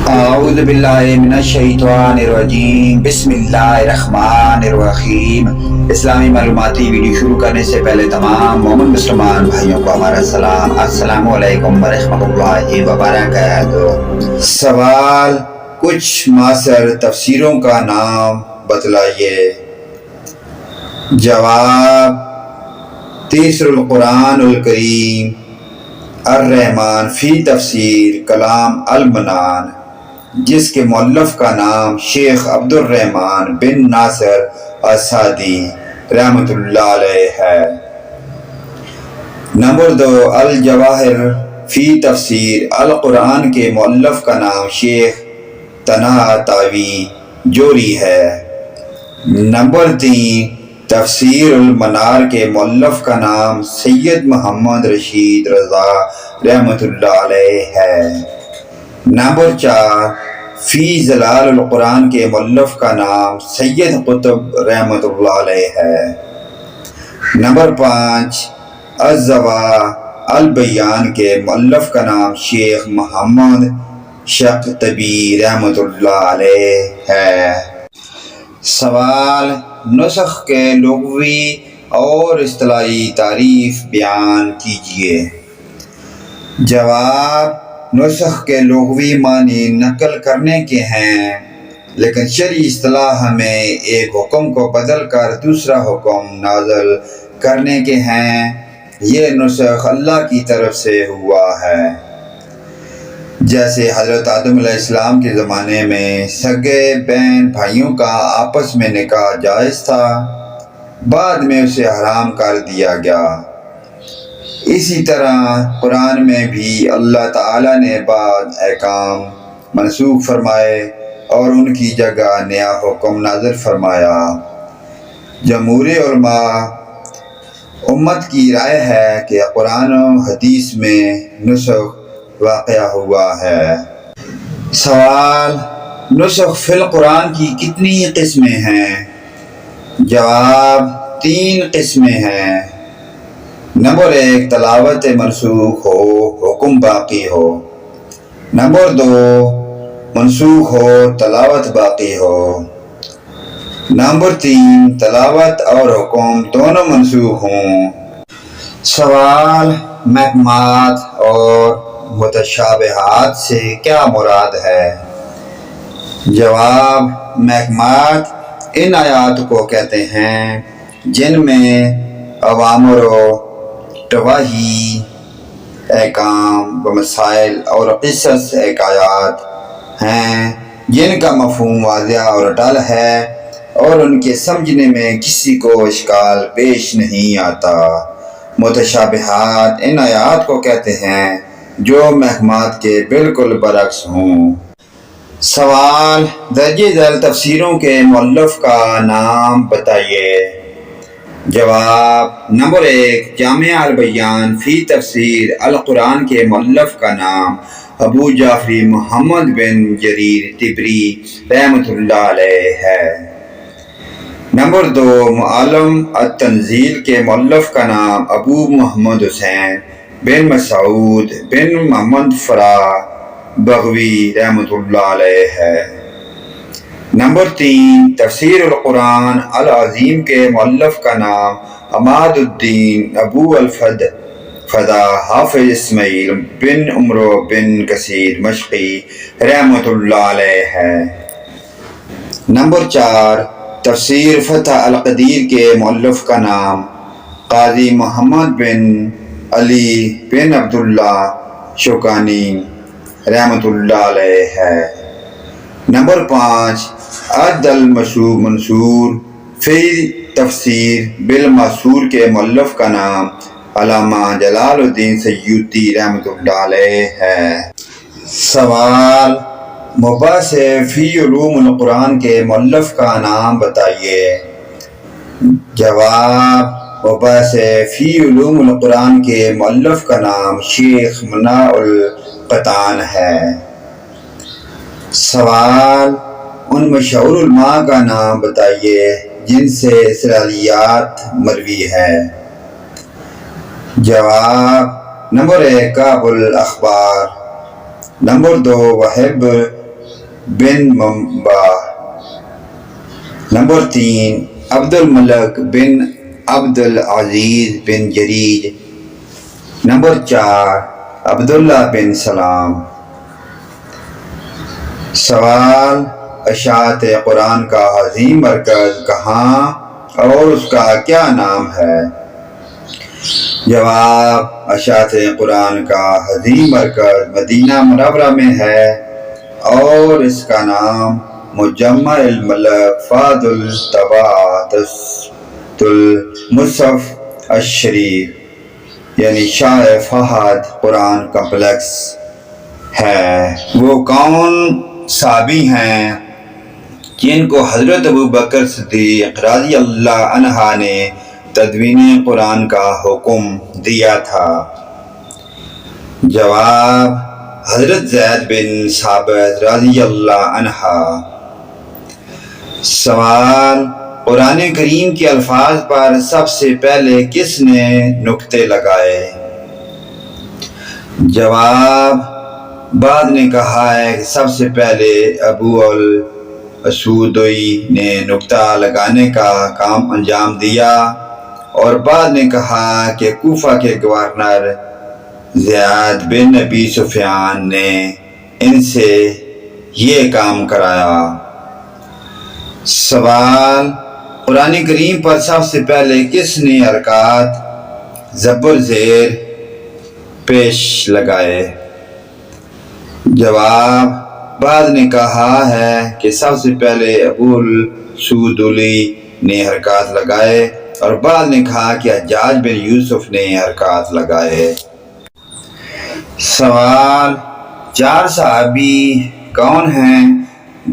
اعوذ باللہ من الشیطان الرجیم، بسم اللہ الرحمن الرحیم۔ اسلامی معلوماتی ویڈیو شروع کرنے سے پہلے تمام مومن مسلمان بھائیوں کو ہمارا سلام، السلام علیکم ورحمۃ اللہ وبرکاتہ۔ سوال: کچھ معاصر تفسیروں کا نام بتلائیے۔ جواب: تفسیر القرآن الکریم الرحمن فی تفسیر کلام المنان، جس کے مؤلف کا نام شیخ عبد الرحمن بن ناصر السعدی رحمۃ اللہ علیہ ہے۔ نمبر 2، الجواہر فی تفسیر القرآن کے مؤلف کا نام شیخ طنطاوی جوری ہے۔ نمبر 3، تفسیر المنار کے مؤلف کا نام سید محمد رشید رضا رحمۃ اللہ علیہ ہے۔ نمبر 4، فی ظلال القرآن کے مؤلف کا نام سید قطب رحمۃ اللہ علیہ ہے۔ نمبر 5، الضواء البیان کے مؤلف کا نام شیخ محمد شقطبی رحمۃ اللہ علیہ ہے۔ سوال: نسخ کے لغوی اور اصطلاحی تعریف بیان کیجیے۔ جواب: نسخ کے لغوی معنی نقل کرنے کے ہیں، لیکن شرعی اصطلاح ہمیں ایک حکم کو بدل کر دوسرا حکم نازل کرنے کے ہیں۔ یہ نسخ اللہ کی طرف سے ہوا ہے۔ جیسے حضرت آدم علیہ السلام کے زمانے میں سگے بہن بھائیوں کا آپس میں نکاح جائز تھا، بعد میں اسے حرام کر دیا گیا۔ اسی طرح قرآن میں بھی اللہ تعالیٰ نے بعض احکام منسوخ فرمائے اور ان کی جگہ نیا حکم نازل فرمایا۔ جمہور علماء امت کی رائے ہے کہ قرآن و حدیث میں نسخ واقع ہوا ہے۔ سوال: نسخ فی القرآن کی کتنی قسمیں ہیں؟ جواب: 3 قسمیں ہیں۔ نمبر 1، تلاوت منسوخ ہو، حکم باقی ہو۔ نمبر 2، منسوخ ہو، تلاوت باقی ہو۔ نمبر 3، تلاوت اور حکم دونوں منسوخ ہوں۔ سوال: محکمات اور متشابہات سے کیا مراد ہے؟ جواب: محکمات ان آیات کو کہتے ہیں جن میں اوامر و نواہی، احکام و مسائل اور قصص حکایات ہیں جن کا مفہوم واضح اور اٹل ہے اور ان کے سمجھنے میں کسی کو اشکال پیش نہیں آتا۔ متشابہات ان آیات کو کہتے ہیں جو محکمات کے بالکل برعکس ہوں۔ سوال: درج ذیل تفسیروں کے مؤلف کا نام بتائیے۔ جواب: نمبر 1، جامع البیان فی تفسیر القرآن کے مؤلف کا نام ابو جعفر محمد بن جریر طبری رحمۃ اللہ علیہ ہے۔ نمبر 2، معالم التنزیل کے مؤلف کا نام ابو محمد حسین بن مسعود بن محمد فرا بغوی رحمۃ اللہ علیہ ہے۔ نمبر 3، تفسیر القرآن العظیم کے مؤلف کا نام عماد الدین ابو الفدا حافظ اسماعیل بن عمرو بن کثیر مشقی رحمۃ اللہ علیہ ہے۔ نمبر 4، تفسیر فتح القدیر کے مؤلف کا نام قاضی محمد بن علی بن عبداللہ شوکانی رحمۃ اللہ علیہ ہے۔ نمبر 5، عد المنصور فی تفسیر بالمأثور کے مؤلف کا نام علامہ جلال الدین سیوطی رحمۃ اللہ علیہ ہے۔ سوال: مباحث فی علوم القرآن کے مؤلف کا نام بتائیے۔ جواب: مباحث فی علوم القرآن کے مؤلف کا نام شیخ مناع القطان ہے۔ سوال: ان مشہور علماء کا نام بتائیے جن سے اسرائیلیات مروی ہے۔ جواب: نمبر 1، کعب الاخبار۔ نمبر 2، وہب بن منبع. نمبر 3 عبد الملک بن عبد العزیز بن جریج. نمبر 4 عبداللہ بن سلام. سوال: اشاعت قرآن کا عظیم مرکز کہاں اور اس کا کیا نام ہے؟ جواب: اشاعت قرآن کا عظیم مرکز مدینہ منورہ میں ہے اور اس کا نام مجمع الملک فہد الطباعت المصحف الشریف یعنی شاہ فہد قرآن کمپلیکس ہے. وہ کون صحابی ہیں جن کو حضرت ابوبکر صدیق رضی اللہ عنہ نے تدوین قرآن کا حکم دیا تھا؟ جواب: حضرت زید بن ثابت رضی اللہ عنہ. سوال: قرآن کریم کے الفاظ پر سب سے پہلے کس نے نقطے لگائے؟ جواب: بعد نے کہا ہے کہ سب سے پہلے ابو الاسودی نے نقطہ لگانے کا کام انجام دیا اور بعد نے کہا کہ کوفہ کے گورنر زیاد بن ابی سفیان نے ان سے یہ کام کرایا. سوال: قرآن کریم پر سب سے پہلے کس نے حرکات زبر زیر پیش لگائے؟ جواب: بعد نے کہا ہے کہ سب سے پہلے ابو الاسودی نے حرکات لگائے اور بعد نے کہا کہ حجاج بن یوسف نے حرکات لگائے. سوال: 4 صحابی کون ہیں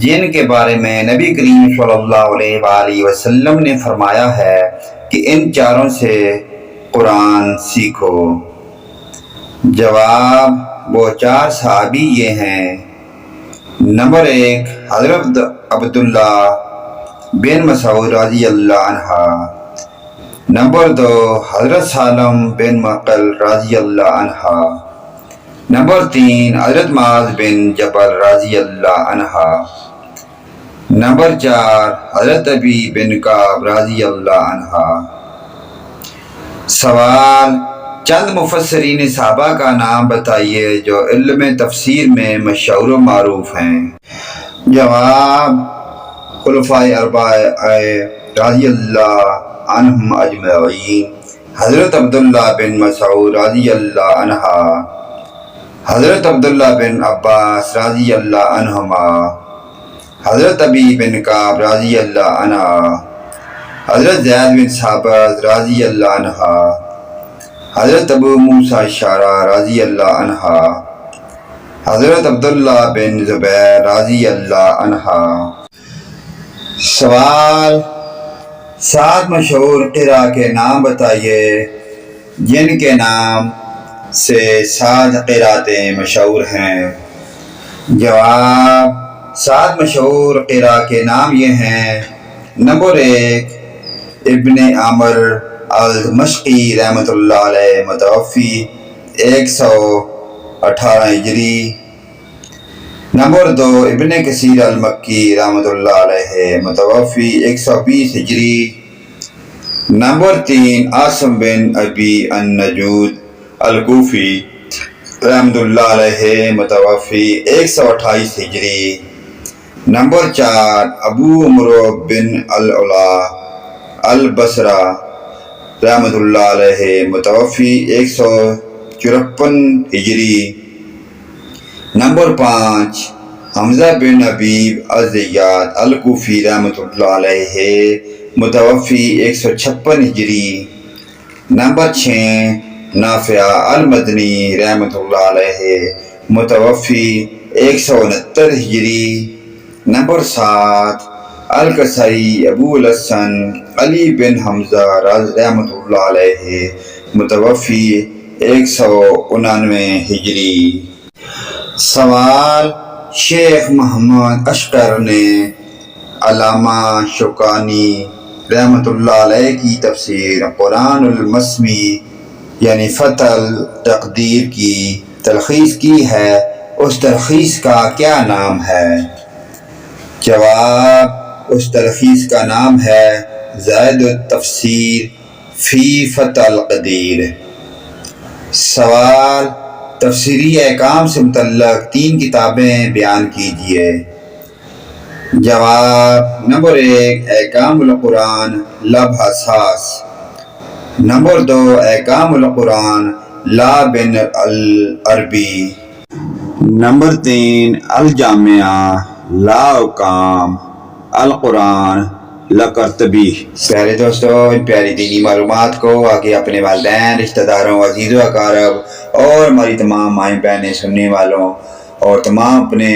جن کے بارے میں نبی کریم صلی اللہ علیہ وآلہ وسلم نے فرمایا ہے کہ ان چاروں سے قرآن سیکھو؟ جواب: وہ 4 صحابی یہ ہیں: نمبر 1 حضرت عبداللہ بن مسعود رضی اللہ عنہ. نمبر 2 حضرت سالم بن مقل رضی اللہ عنہ. نمبر 3 حضرت معاذ بن جبل رضی اللہ عنہ. نمبر 4 حضرت ابی بن کعب رضی اللہ عنہ. سوال: چند مفسرین صحابہ کا نام بتائیے جو علم تفسیر میں مشہور و معروف ہیں. جواب: خلفائے اربعہ رضی اللہ عنہم اجمعین. حضرت عبداللہ بن مسعود رضی اللہ عنہ. حضرت عبداللہ بن عباس رضی اللہ عنہما. حضرت ابی بن کعب رضی اللہ عنہ. حضرت زید بن ثابت رضی اللہ عنہ. حضرت ابو موسیٰ اشعری رضی اللہ عنہ. حضرت عبداللہ بن زبیر رضی اللہ عنہ. سوال: 7 مشہور قرآ کے نام بتائیے جن کے نام سے 7 قرأتیں مشہور ہیں. جواب: 7 مشہور قرآ کے نام یہ ہیں: نمبر 1 ابن عمر المشقی رحمۃ اللہ علیہ متوفی 118 ہجری. نمبر 2 ابن کثیر المکی رحمۃ اللہ علیہ متوفی 120 ہجری. نمبر 3 عاصم بن ابی النجود الکوفی رحمۃ اللہ علیہ متوفی 128 ہجری. نمبر 4 ابو عمرو بن العلا البصرہ رحمۃ اللہ علیہ متوفی 154 ہجری. نمبر 5 حمزہ بن حبیب الزیات الکوفی رحمۃ اللہ علیہ متوفی 156 ہجری. نمبر 6 نافع المدنی رحمۃ اللہ علیہ متوفی 169 ہجری. نمبر 7 الکسائی ابو الحسن علی بن حمزہ رحمۃ اللہ علیہ متوفی 199 ہجری. سوال: شیخ محمد اشقر نے علامہ شوکانی رحمۃ اللہ علیہ کی تفسیر قرآن المسمی یعنی فتح التقدیر کی تلخیص کی ہے، اس تلخیص کا کیا نام ہے؟ جواب اس تلخیص کا نام ہے زائد التفسیر فی فتح القدیر۔ سوال، تفسیری احکام سے متعلق 3 کتابیں بیان کیجیے۔ جواب، نمبر 1 احکام القرآن لب حساس، نمبر 2 احکام القرآن لا بن العربی، نمبر 3 الجامعہ لا حکام القرآن لقرطبی۔ پیارے دوستو، ان پیاری دینی معلومات کو آگے اپنے والدین، رشتہ داروں، عزیز و اقارب اور ہماری تمام مائیں بہنیں سننے والوں اور تمام اپنے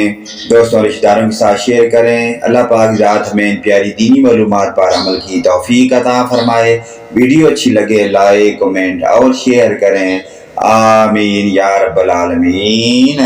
دوستوں اور رشتہ داروں کے ساتھ شیئر کریں۔ اللہ پاک ذات ہمیں ان پیاری دینی معلومات پر عمل کی توفیق عطا فرمائے۔ ویڈیو اچھی لگے لائک، کمنٹ اور شیئر کریں۔ آمین یا رب العالمین۔